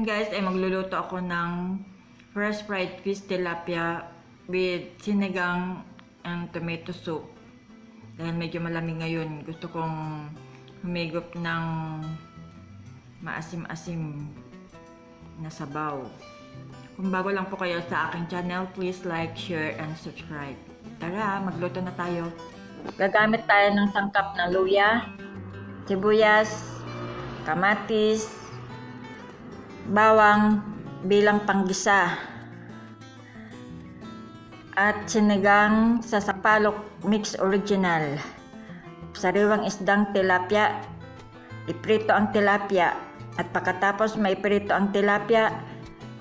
Ngayon guys ay magluluto ako ng fresh fried fish tilapia with sinigang and tomato soup. Dahil medyo malamig ngayon, gusto kong humigop ng maasim-asim na sabaw. Kung bago lang po kayo sa aking channel, please like, share, and subscribe. Tara, magluto na tayo. Gagamit tayo ng sangkap na luya, sibuyas, kamatis, bawang bilang panggisa, at sinigang sa sampalok mix original. Sariwang isdang tilapia, iprito ang tilapia, at pagkatapos maiprito ang tilapia,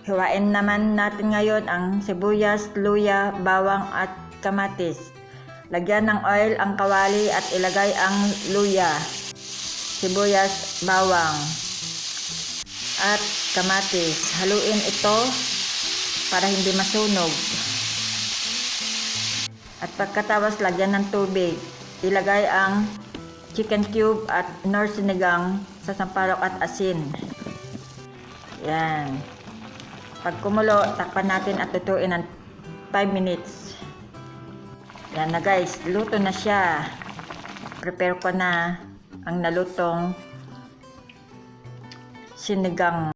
hiwain naman natin ngayon ang sibuyas, luya, bawang at kamatis. Lagyan ng oil ang kawali at ilagay ang luya, sibuyas, bawang at kamatis. Haluin ito para hindi masunog. At pagkatapos lagyan ng tubig. Ilagay ang chicken cube at nor sinigang sa sampalok at asin. Yan. Pag kumulo, takpan natin at lutuin ng 5 minutes. Yan na guys, luto na siya. Prepare ko na ang nalutong sinigang